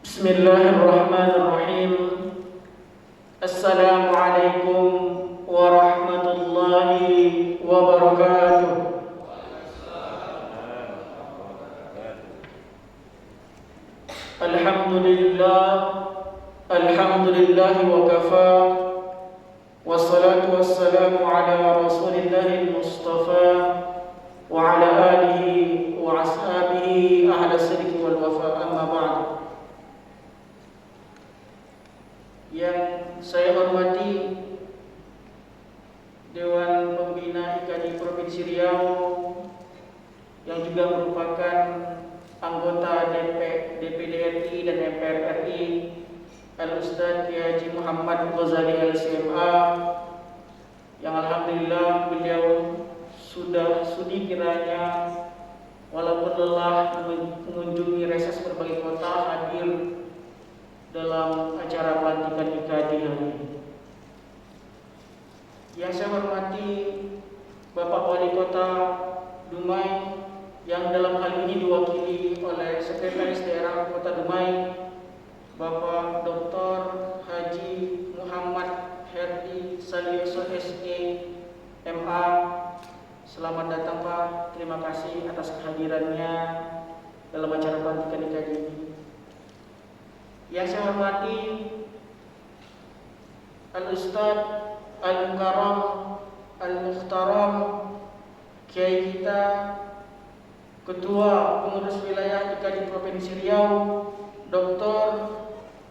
Bismillahirrahmanirrahim. Assalamualaikum warahmatullahi wabarakatuh. Alhamdulillah, alhamdulillahi wa kafa. Wassalatu wassalamu ala rasulillahil mustafa wa ala alihi wa ashabihi ahla sidqi wal wafa, amma ba'd. Yang saya hormati Dewan Pembina IKADI Provinsi Riau, yang juga merupakan anggota DPD RI dan MPR RI, Al-Ustadz Kiai Haji Muhammad Ghazali LCMA, yang alhamdulillah beliau sudah sudi kiranya walaupun lelah mengunjungi reses berbagai kota hadir dalam acara pelantikan IKADI hari ini. Yang saya hormati Bapak Wali Kota Dumai, yang dalam hal ini diwakili oleh Sekretaris Daerah Kota Dumai, Bapak Dr. Haji Muhammad Herdi Salioso SE MA. Selamat datang Pak, terima kasih atas kehadirannya dalam acara pelantikan IKADI ini. Yang saya hormati Al-Ustadz Al-Mukarram Al-Mukhtaram Kiai kita, Ketua Pengurus Wilayah IKADI Provinsi Riau, Dr.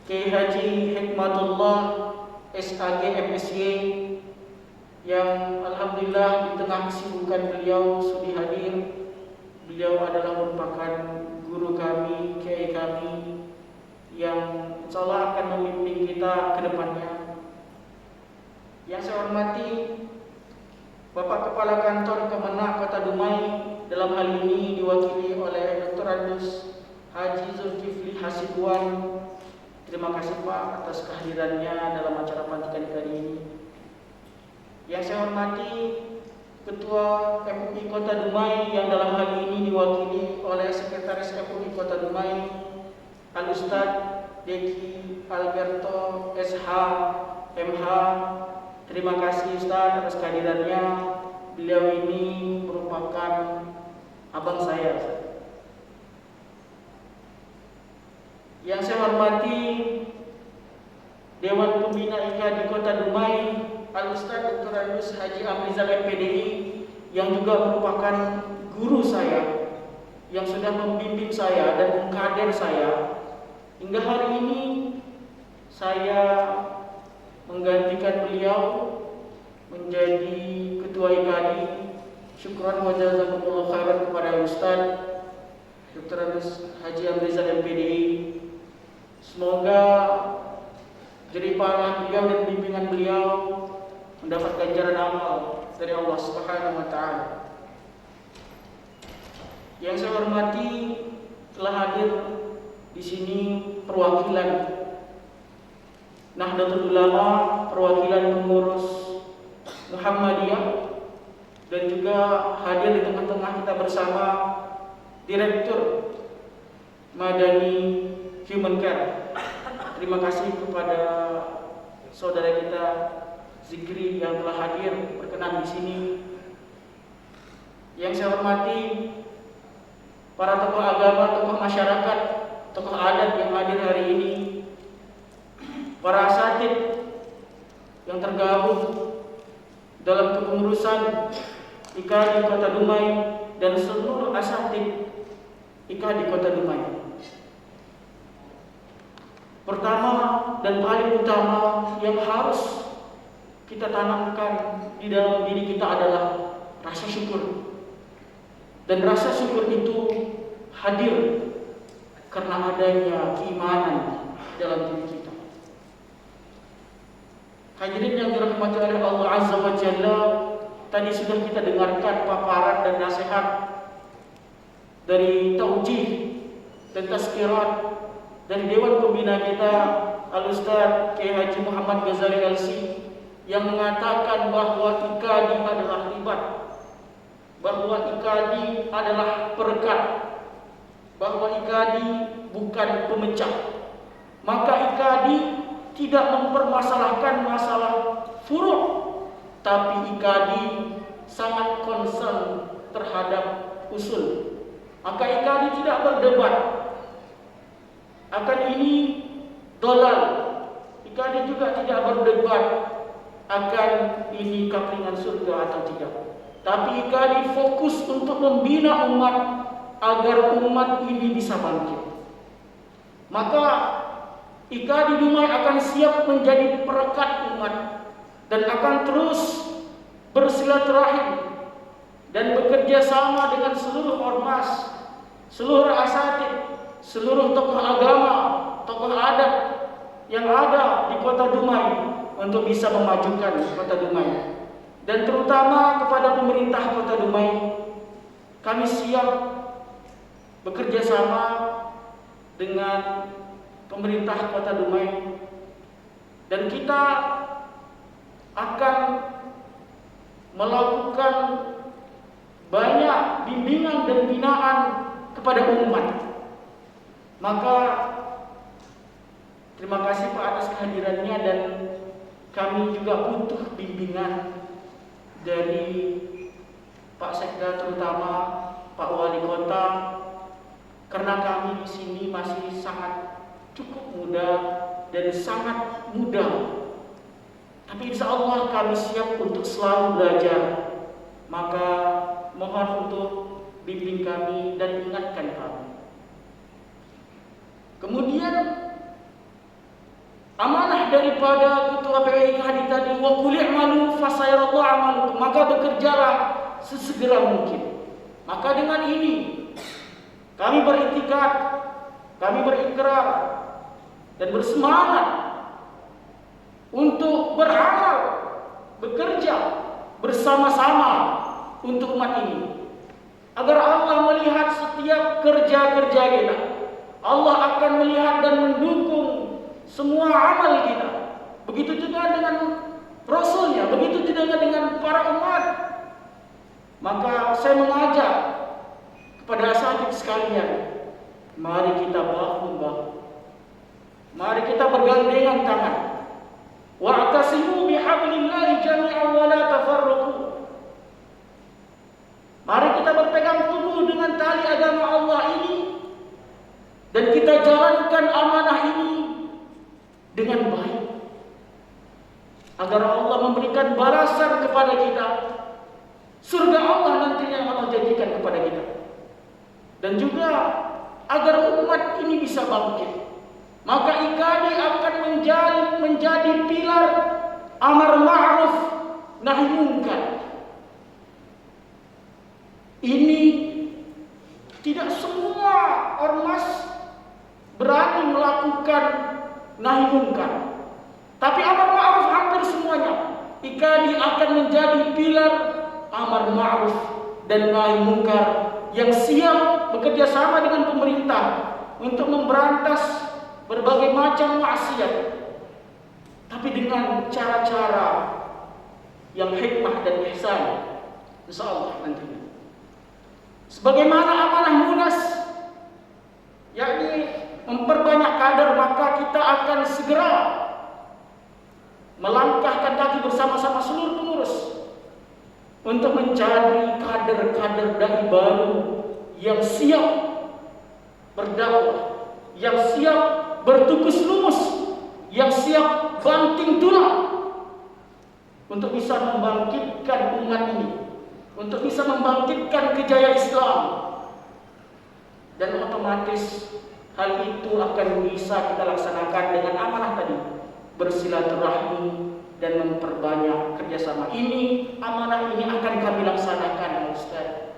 Kiai Haji Hikmatullah SAG MSY, yang alhamdulillah di tengah kesibukan beliau sudi hadir. Beliau adalah merupakan guru kami, kiai kami, yang insyaallah akan memimpin kita ke depannya. Yang saya hormati Bapak Kepala Kantor Kemenak Kota Dumai, dalam hal ini diwakili oleh Dr. Adus Haji Zulkifli Hasibuan. Terima kasih Pak atas kehadirannya dalam acara pelantikan kali ini. Yang saya hormati Ketua MUI Kota Dumai, yang dalam hal ini diwakili oleh Sekretaris MUI Kota Dumai, Al-Ustadz Deki Alberto SH MH. Terima kasih Ustadz atas kehadirannya. Beliau ini merupakan abang saya. Yang saya hormati Dewan Pembina IKADI Kota Dumai, Al-Ustadz Dr. Adus Haji Amrizal MPDI, yang juga merupakan guru saya, yang sudah membimbing saya dan mengkader saya hingga hari ini. Saya menggantikan beliau menjadi Ketua IKADI. Syukran wa jazakumullah khairan kepada Ustaz Dr. Adus Haji Amrizal MPDI. Semoga jerih payah beliau dan bimbingan beliau mendapat ganjaran amal dari Allah Subhanahu wa taala. Yang saya hormati, telah hadir di sini perwakilan Nahdlatul Ulama, perwakilan pengurus Muhammadiyah, dan juga hadir di tengah-tengah kita bersama Direktur Madani Human Care. Terima kasih kepada saudara kita Zikri yang telah hadir berkenan di sini. Yang saya hormati para tokoh agama, tokoh masyarakat, tokoh adat yang hadir hari ini, para asatid yang tergabung dalam kepengurusan IKADI Kota Dumai, dan seluruh asatid IKADI Kota Dumai. Pertama dan paling utama yang harus kita tanamkan di dalam diri kita adalah rasa syukur. Dan rasa syukur itu hadir karena adanya keimanan dalam diri kita. Hadirin yang dirahmati oleh Allah Azza wa Jalla, tadi sudah kita dengarkan paparan dan nasihat dari taujih dan tazkirat dari Dewan Pembina kita, Al-Ustadz Kiai Haji Muhammad Ghazali LC, yang mengatakan bahwa IKADI adalah ribat, bahwa IKADI adalah perekat, bahwa IKADI bukan pemecah. Maka IKADI tidak mempermasalahkan masalah furu', tapi IKADI sangat concern terhadap usul. Maka IKADI tidak berdebat akan ini dolal. IKADI juga tidak berdebat akan ini kaplingan surga atau tidak. Tapi IKADI fokus untuk membina umat agar umat ini bisa bangkit. Maka IKADI Dumai akan siap menjadi perekat umat dan akan terus bersilaturahim dan bekerja sama dengan seluruh ormas, seluruh asatid, seluruh tokoh agama, tokoh adat yang ada di Kota Dumai untuk bisa memajukan Kota Dumai. Dan terutama kepada pemerintah Kota Dumai, kami siap bekerja sama dengan pemerintah Kota Dumai, dan kita akan melakukan banyak bimbingan dan binaan kepada umat. Maka terima kasih Pak atas kehadirannya, dan kami juga butuh bimbingan dari Pak Sekda, terutama Pak Wali Kota, karena kami di sini masih sangat cukup muda dan sangat muda. Tapi insya Allah kami siap untuk selalu belajar. Maka mohon untuk bimbing kami dan ingatkan kami. Kemudian amanah daripada Ketua PWI IKADI tadi, wa qul i'malu fasayarallahu amalukum, maka bekerjalah sesegera mungkin. Maka dengan ini kami beritikad, kami berikrar dan bersemangat untuk beramal, bekerja bersama-sama untuk umat ini, agar Allah melihat setiap kerja-kerja kita. Allah akan melihat dan mendukung semua amal kita. Begitu juga dengan Rasulnya, begitu juga dengan para umat. Maka saya mengajak kepada asatidz sekalian, mari kita bahu-bahu, mari kita bergandengan tangan. Wa'tasimu bihablillahi jami'an wa la tafarraqu. Mari kita berpegang teguh dengan tali agama Allah ini, dan kita jalankan amanah ini dengan baik, agar Allah memberikan balasan kepada kita, surga Allah nantinya yang Allah janjikan kepada kita, dan juga agar umat ini bisa bangkit. Maka IKADI akan menjadi pilar amar ma'ruf nahi munkar. Ini tidak semua ormas berani melakukan nahi munkar, tapi amar ma'ruf hampir semuanya. IKADI akan menjadi pilar amar ma'ruf dan nahi munkar yang siap bekerja sama dengan pemerintah untuk memberantas berbagai macam maksiat, tapi dengan cara-cara yang hikmah dan ihsan, insyaallah nantinya. Sebagaimana amanah Munas, yakni memperbanyak kader, maka kita akan segera melangkahkan kaki bersama-sama seluruh pengurus untuk mencari kader-kader dai baru yang siap berdakwah, yang siap bertukus lumus, yang siap banting tulang untuk bisa membangkitkan umat ini, untuk bisa membangkitkan kejayaan Islam. Dan otomatis hal itu akan bisa kita laksanakan dengan amanah tadi, bersilaturahmi dan memperbanyak kerjasama. Ini amanah ini akan kami laksanakan, Ustaz,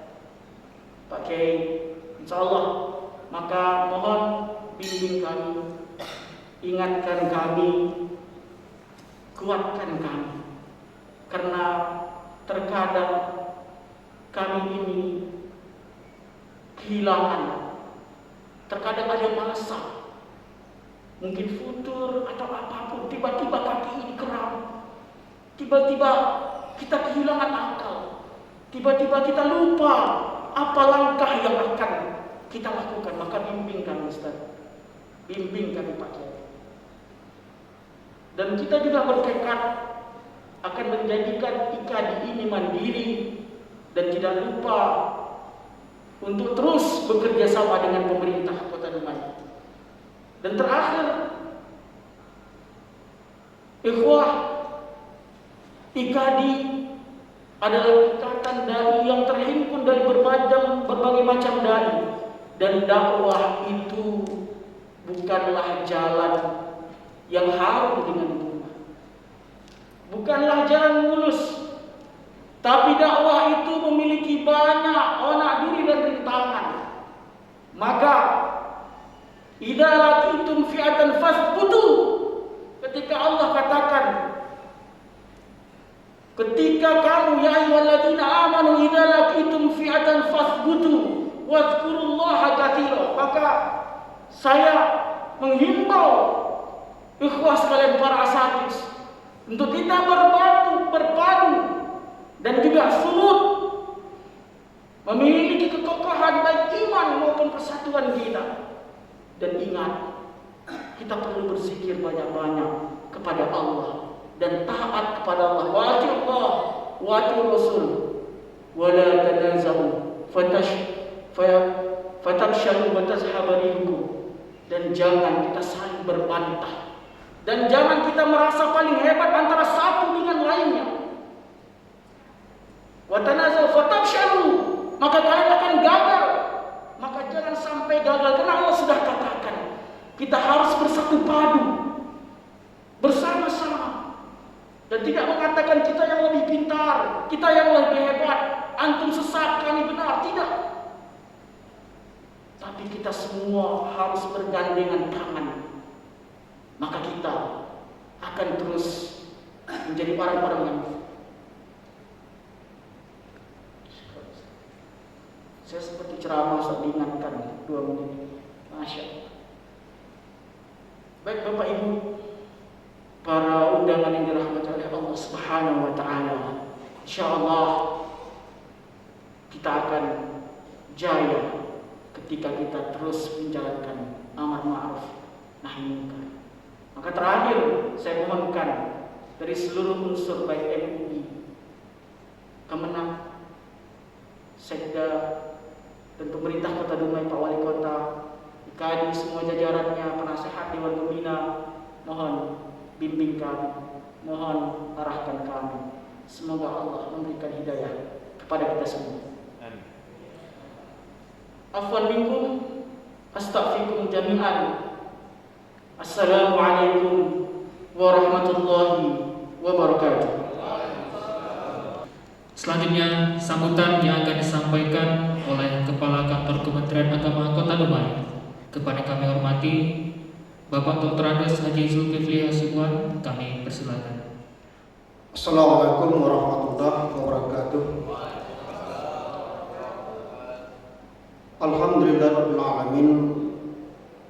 Pak Kiai, insyaallah. Maka mohon bimbing kami, ingatkan kami, kuatkan kami, karena terkadang kami ini kehilangan, terkadang ada masa, mungkin futur atau apapun, tiba-tiba kaki ini kram, tiba-tiba kita kehilangan akal, tiba-tiba kita lupa apa langkah yang akan kita lakukan. Maka bimbing kami, Ustaz, bimbing kami Pak Kiai. Dan kita juga bertekad akan menjadikan IKADI ini mandiri dan tidak lupa untuk terus bekerja sama dengan pemerintah Kota Dumai. Dan terakhir, ikhwah, IKADI adalah ikatan dai yang terhimpun dari berbagai macam dai, dan dakwah itu bukanlah jalan yang harum dengan bunga, bukanlah jalan mulus, tapi dakwah itu memiliki banyak onak duri dan rintangan. Maka idza laqitum fi'atan fasbutu, ketika Allah katakan, ketika kamu ya ayyuhalladzina amanu idza laqitum fi'atan fasbutu wadhkurullaha katsira, maka saya menghimbau ikhwah sekalian para asatidz untuk kita berpadu dan juga surut memiliki kekokohan baik iman maupun persatuan kita. Dan ingat, kita perlu berzikir banyak-banyak kepada Allah dan taat kepada Allah. Wa atiullah wa atiur rasul wa la tanazahu fatafshalu wa tazhaba rihukum. Dan jangan kita saling berbantah, dan jangan kita merasa paling hebat antara satu dengan lainnya. Wa tanazahu fatafshalu, maka kalian akan gagal. Maka jangan sampai gagal, karena Allah sudah katakan kita harus bersatu padu bersama-sama, dan tidak mengatakan kita yang lebih pintar, kita yang lebih hebat, antum sesat kami benar, tidak. Tapi kita semua harus bergandengan tangan, maka kita akan terus menjadi orang-orang yang saya seperti ceramah saat diingatkan 2 menit. Masya Allah. Baik Bapak Ibu, para undangan yang dirahmati oleh Allah Subhanahu wa taala, insyaallah kita akan jaya ketika kita terus menjalankan amar ma'ruf nahi munkar. Maka terakhir saya mohonkan dari seluruh unsur baik MUI, Kemenang, Sekda, dan pemerintah Kota Dumai, Pak Wali Kota, IKADI, semua jajarannya, penasehat Dewan Pembina, mohon bimbing kami, mohon arahkan kami. Semoga Allah memberikan hidayah kepada kita semua. Amin. Afwan minkum, astaghfirukum jami'an. Assalamualaikum warahmatullahi wabarakatuh. Selanjutnya, sambutan yang akan disampaikan oleh Kepala Kantor Kementerian Agama Kota Dumai. Kepada kami hormati Bapak Dr. Andes Haji Zulkifli Hasibuan, kami persilakan. Assalamualaikum warahmatullahi wabarakatuh. Alhamdulillahirabbil alamin.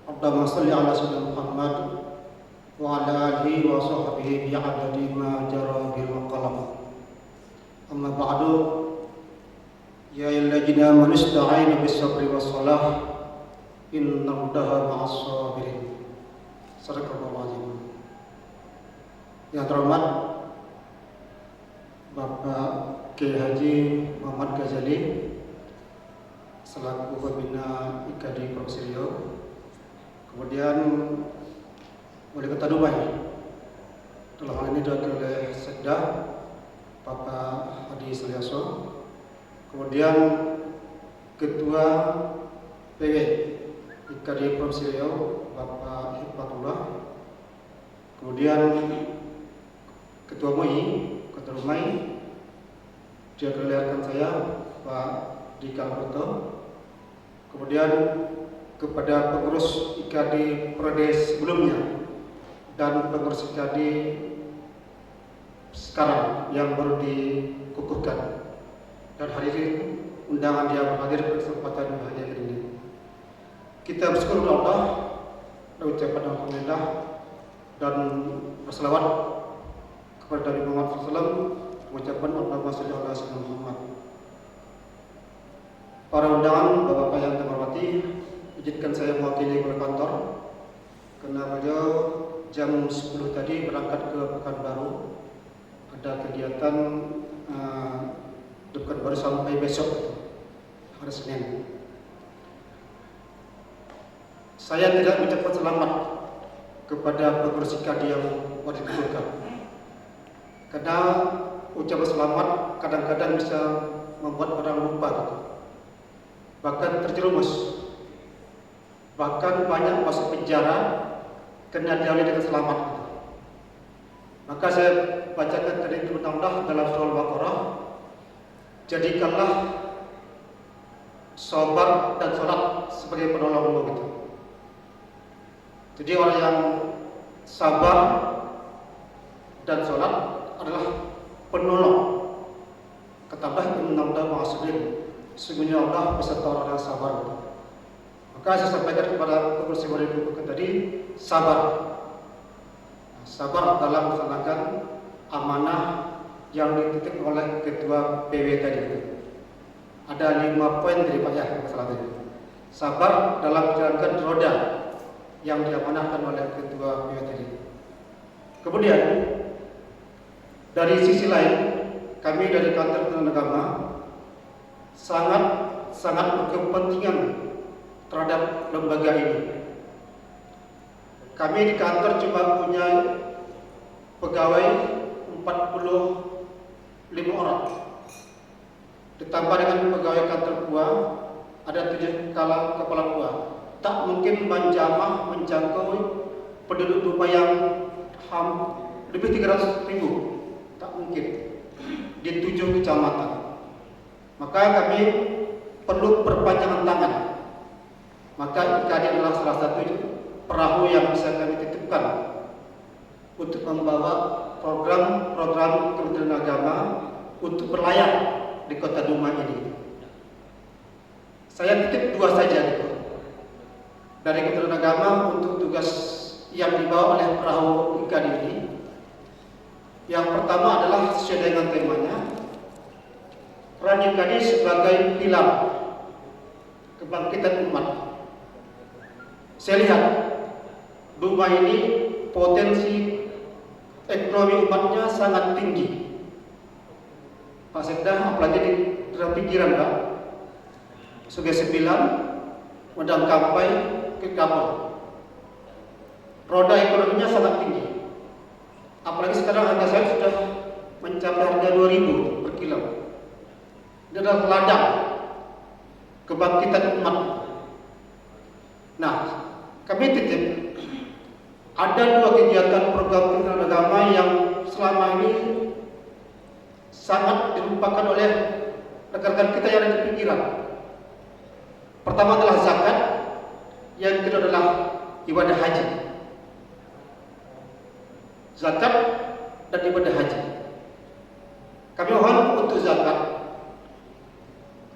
Allahumma shalli ala sayyidina Muhammad wa ala alihi wa sahbihi bi'adadi ma jara bil qalam. Amma ba'du, ya ayyuhalladzina amanu ista'inu bis-sabri was-salah, innallaha ma'as sabirin. Sadaqallahu azim. Yang terhormat Bapak Kiai Haji Muhammad Ghazali selaku Pembina IKADI Provinsi Riau, kemudian Wali Kota Dumai, dalam hal ini diwakili oleh Sekda Bapak Hadi Selyaso, kemudian Ketua PW IKADI Provinsi Riau Bapak Hikmatullah, kemudian Ketua MUI Kota Dumai, diwakili oleh rekan saya Pak Dika Alberto, kemudian kepada pengurus IKADI Prode sebelumnya dan pengurus IKADI sekarang yang baru dikukuhkan, dan hadirin undangan yang hadir pada kesempatan bahagia ini. Kita bersyukur kepada Allah dan ucapkan alhamdulillah dan berselawat kepada Nabi Muhammad SAW, mengucapkan Allahumma shalli ala sayyidina Muhammad. Para undangan, Bapak-bapak yang kami hormati, izinkan saya mewakili Kepala Kantor karena beliau jam 10 tadi berangkat ke Pekanbaru. Ada kegiatan di Pekanbaru sampai besok, hari Senin. Saya tidak mengucapkan selamat kepada pengurus Sikadi yang dikukuhkan, karena ucapan selamat kadang-kadang bisa membuat orang lupa, bahkan terjerumus, bahkan banyak masuk penjara kena dialih dengan selamat. Maka saya bacakan tadi undang-undang dalam surah Al-Baqarah, jadikanlah sabar dan sholat sebagai penolongmu gitu. Jadi orang yang sabar dan sholat adalah penolong. Kata Allah, undang-undang ma'asulim, sesungguhnya Allah beserta orang yang sabar. Maka saya sampaikan kepada pengurus yang dikukuhkan tadi, sabar. Sabar dalam melaksanakan amanah yang dititip oleh Ketua PW tadi. Ada 5 poin dari Pak Yahya masalah ini. Sabar dalam menjalankan roda yang diamanahkan oleh Ketua PW tadi. Kemudian dari sisi lain, kami dari Kantor Kementerian Agama sangat berkepentingan terhadap lembaga ini. Kami di kantor cuma punya pegawai 45 orang. Ditambah dengan pegawai kantor KUA ada 7 kepala KUA. Tak mungkin menjamah menjangkau penduduk Dubai yang lebih 300.000. Tak mungkin di 7 kecamatan. Maka kami perlu perpanjangan tangan. Maka IKAD adalah salah satu perahu yang bisa kami titipkan untuk membawa program-program Kementerian Agama untuk berlayar di Kota Dumai ini. Saya titip 2 saja gitu, dari Kementerian Agama untuk tugas yang dibawa oleh perahu IKAD ini. Yang pertama adalah sesuai dengan temanya, peran IKAD sebagai pilar kebangkitan umat. Saya lihat Dumai ini potensi ekonomi umatnya sangat tinggi. Pak Sekda, apalagi di dalam pikiran Pak, Sungai Sembilan, Medang Kampai ke Kapal, roda ekonominya sangat tinggi. Apalagi sekarang harga sawit sudah mencapai harga 2.000 per kilo. Ini adalah ladang kebangkitan umat. Nah, kami titip ada 2 kegiatan program Kementerian Agama yang selama ini sangat dilupakan oleh rekan-rekan kita yang ada di pikiran. Pertama adalah zakat, yang kedua adalah ibadah haji. Zakat dan ibadah haji. Kami mohon untuk zakat,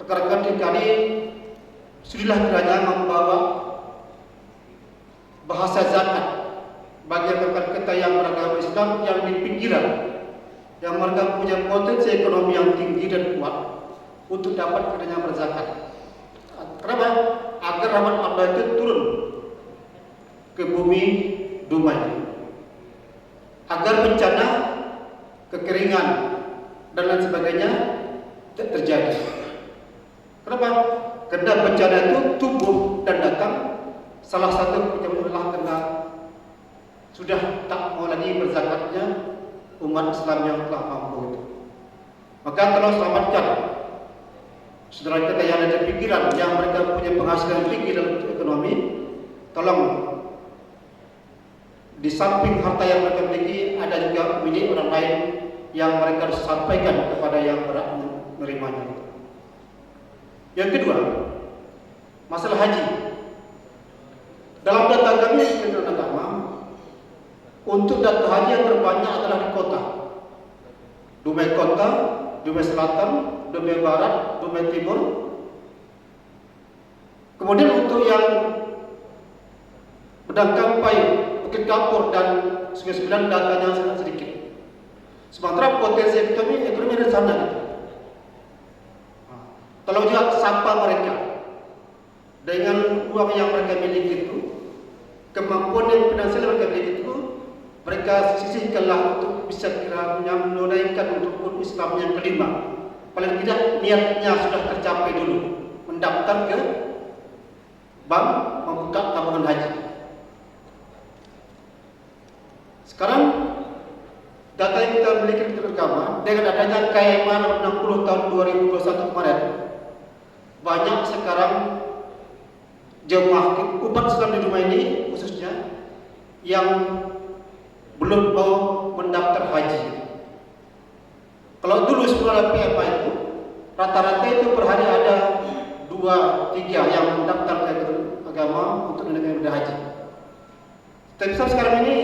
rekan-rekan kami sudahlah kiranya membawa bahasa zakat bagi rekan kita yang beragama Islam yang di pinggiran, yang mereka punya potensi ekonomi yang tinggi dan kuat untuk dapat kiranya berzakat. Kenapa? Agar rahmat Allah itu turun ke bumi Dumai, agar bencana, kekeringan dan lain sebagainya tidak terjadi. Kenapa? Karena bencana itu tumbuh dan datang. Salah satu penyebab adalah karena sudah tak mau lagi berzakatnya umat Islam yang telah mampu itu. Maka tolong selamatkan saudara kita yang ada di pikiran, yang mereka punya penghasilan tinggi dalam ekonomi. Tolong, di samping harta yang mereka miliki, ada juga milik orang lain yang mereka harus sampaikan kepada yang berhak menerimanya. Yang kedua, masalah haji. Dalam data kami Kementerian Agama, untuk data haji yang terbanyak adalah di kota. Dumai Kota, Dumai Selatan, Dumai Barat, Dumai Timur. Kemudian untuk yang Medang Kampai, Bukit Kapur dan Sungai Sembilan datanya sangat sedikit. Sementara potensi ekonomi ada di sana. Tolong juga sapa mereka dengan uang yang mereka miliki itu, kemampuan yang finansial yang mereka miliki itu, mereka sisihkanlah untuk bisa kiranya menunaikan rukun Islam yang kelima. Paling tidak niatnya sudah tercapai dulu, mendaftar ke bank, membuka tabungan haji. Sekarang data yang kita miliki di agama dengan adanya KMA nomor 60 tahun 2021 kemarin, banyak sekarang jemaah umat Islam di rumah ini khususnya yang belum mau mendaftar haji. Kalau dulu sebelum ada PMA itu rata-rata itu per hari ada 2-3 yang mendaftar ke agama untuk menunaikan ibadah haji. Tapi sekarang ini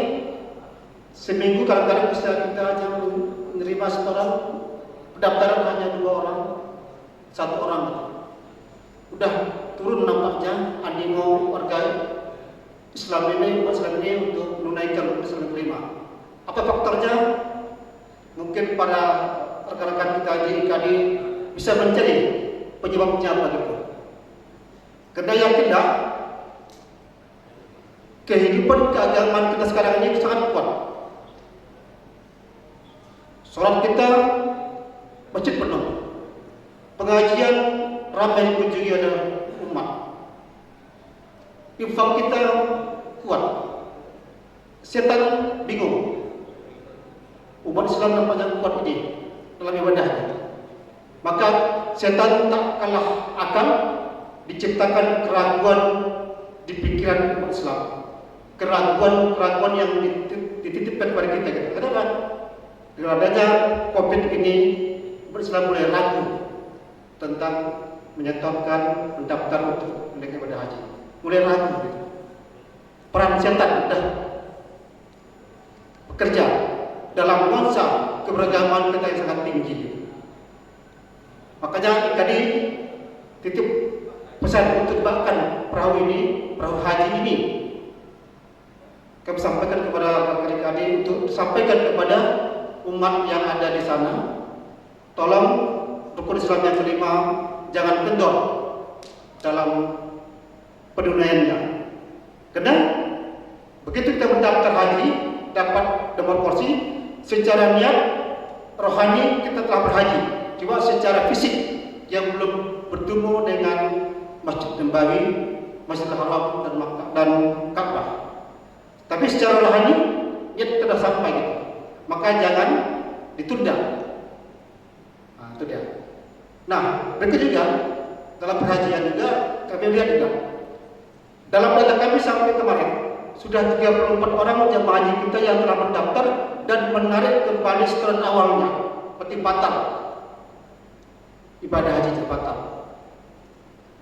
seminggu kadang-kadang bisa kita hanya menerima setoran pendaftaran hanya 2 orang, 1 orang. Udah turun nampaknya animo warga Islam ini untuk menunaikan Islam kelima. Apa faktornya? Mungkin para rekan-rekan kita di IKD bisa mencari penyebabnya apa gitu. Karena yakinlah kehidupan keagamaan kita sekarang ini sangat kuat. Sholat kita masjid penuh, pengajian ramai kunjungi ada umat, infak kita kuat, setan bingung. Umat Islam nampaknya kuat ini dalam ibadahnya. Maka setan tak kalah akal diciptakan keraguan di pikiran umat Islam, keraguan yang dititipkan kepada kita. Kenapa? Dengan adanya COVID ini, umat Islam mulai ragu tentang menyetorkan mendaftar untuk menunaikan ibadah haji. Mulai ragu gitu. Peran setan sudah bekerja dalam nuansa keberagaman kita yang sangat tinggi. Makanya tadi titip pesan untuk bahkan perahu haji ini kami sampaikan kepada adik-adik untuk sampaikan kepada umat yang ada di sana, tolong rukun Islam yang kelima jangan kendor dalam penunaiannya. Karena begitu kita mendaftar haji dapat nomor porsi, secara niat rohani kita telah berhaji. Cuma secara fisik yang belum bertemu dengan Masjid Nabawi, Masjidil Haram dan Ka'bah. Tapi secara rohani niat kita sudah sampai gitu. Maka jangan ditunda. Nah, itu dia. Nah, berikut juga dalam perhajian juga kami lihat juga dalam data kami sampai kemarin sudah 34 orang jemaah haji kita yang telah mendaftar dan menarik kembali setoran awalnya, seperti batal ibadah haji terbatal.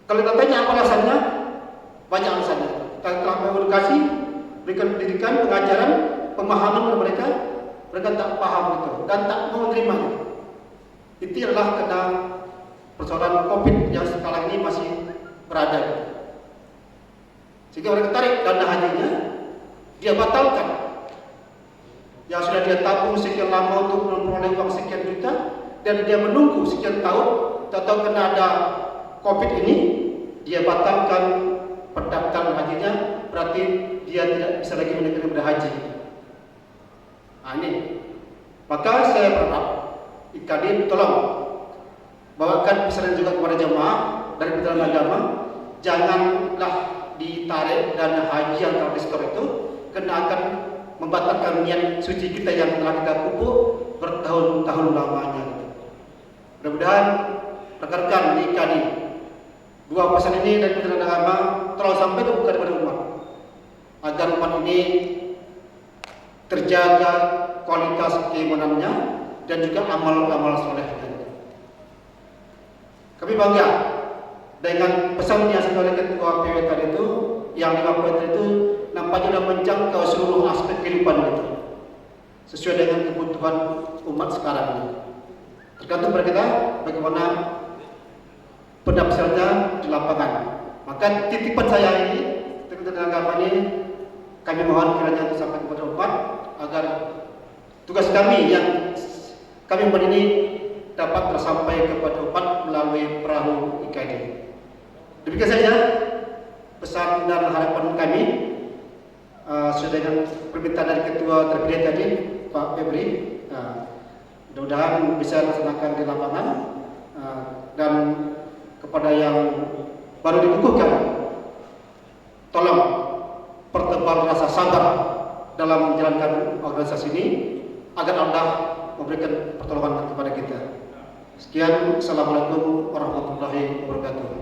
Kalau kita tanya apa alasannya, banyak alasannya. Kita telah mengedukasi, berikan pendidikan, pengajaran, pemahaman kepada mereka tak paham itu dan tak mau menerima itu. Itu adalah karena persoalan COVID yang sekarang ini masih berada. Sehingga mereka tarik dana hajinya, dia batalkan. Yang sudah dia tabung sekian lama untuk memperoleh uang sekian juta, dan dia menunggu sekian tahun, tahu kena ada COVID ini, dia batalkan pendaftaran hajinya, berarti dia tidak bisa lagi menunaikan ibadah haji. Nah ini, maka saya berharap IKD tolong bawakan pesanan juga kepada jemaah dari Kementerian Agama, janganlah ditarik dana haji yang telah disetor itu, karena akan membatalkan niat suci kita yang telah kita pupuk bertahun-tahun lamanya. Mudah-mudahan rekan-rekan di IKD, dua pesan ini dari Kementerian Agama tolong sampaikan kepada umat, agar umat ini terjaga kualitas keimanannya dan juga amal-amal solehnya. Kami bangga dengan pesan yang disampaikan oleh Ketua PW tadi itu, yang 5 poin itu nampaknya sudah menjangkau seluruh aspek kehidupan kita, sesuai dengan kebutuhan umat sekarang ini. Tergantung pada kita bagaimana pendaftarannya di lapangan. Maka titipan saya ini, titipan agama ini, kami mohon kiranya disampaikan kepada umat agar tugas kami yang kami buat ini dapat tersampai kepada umat melalui perahu IKD. Demikian saja pesan dan harapan kami. sesuai dengan permintaan dari Ketua terpilih tadi, Pak Febri. Mudah-mudahan bisa dilaksanakan di lapangan, dan kepada yang baru dikukuhkan, tolong pertebal rasa sabar dalam menjalankan organisasi ini agar Allah memberikan pertolongan kepada kita. Sekian, Assalamualaikum warahmatullahi wabarakatuh.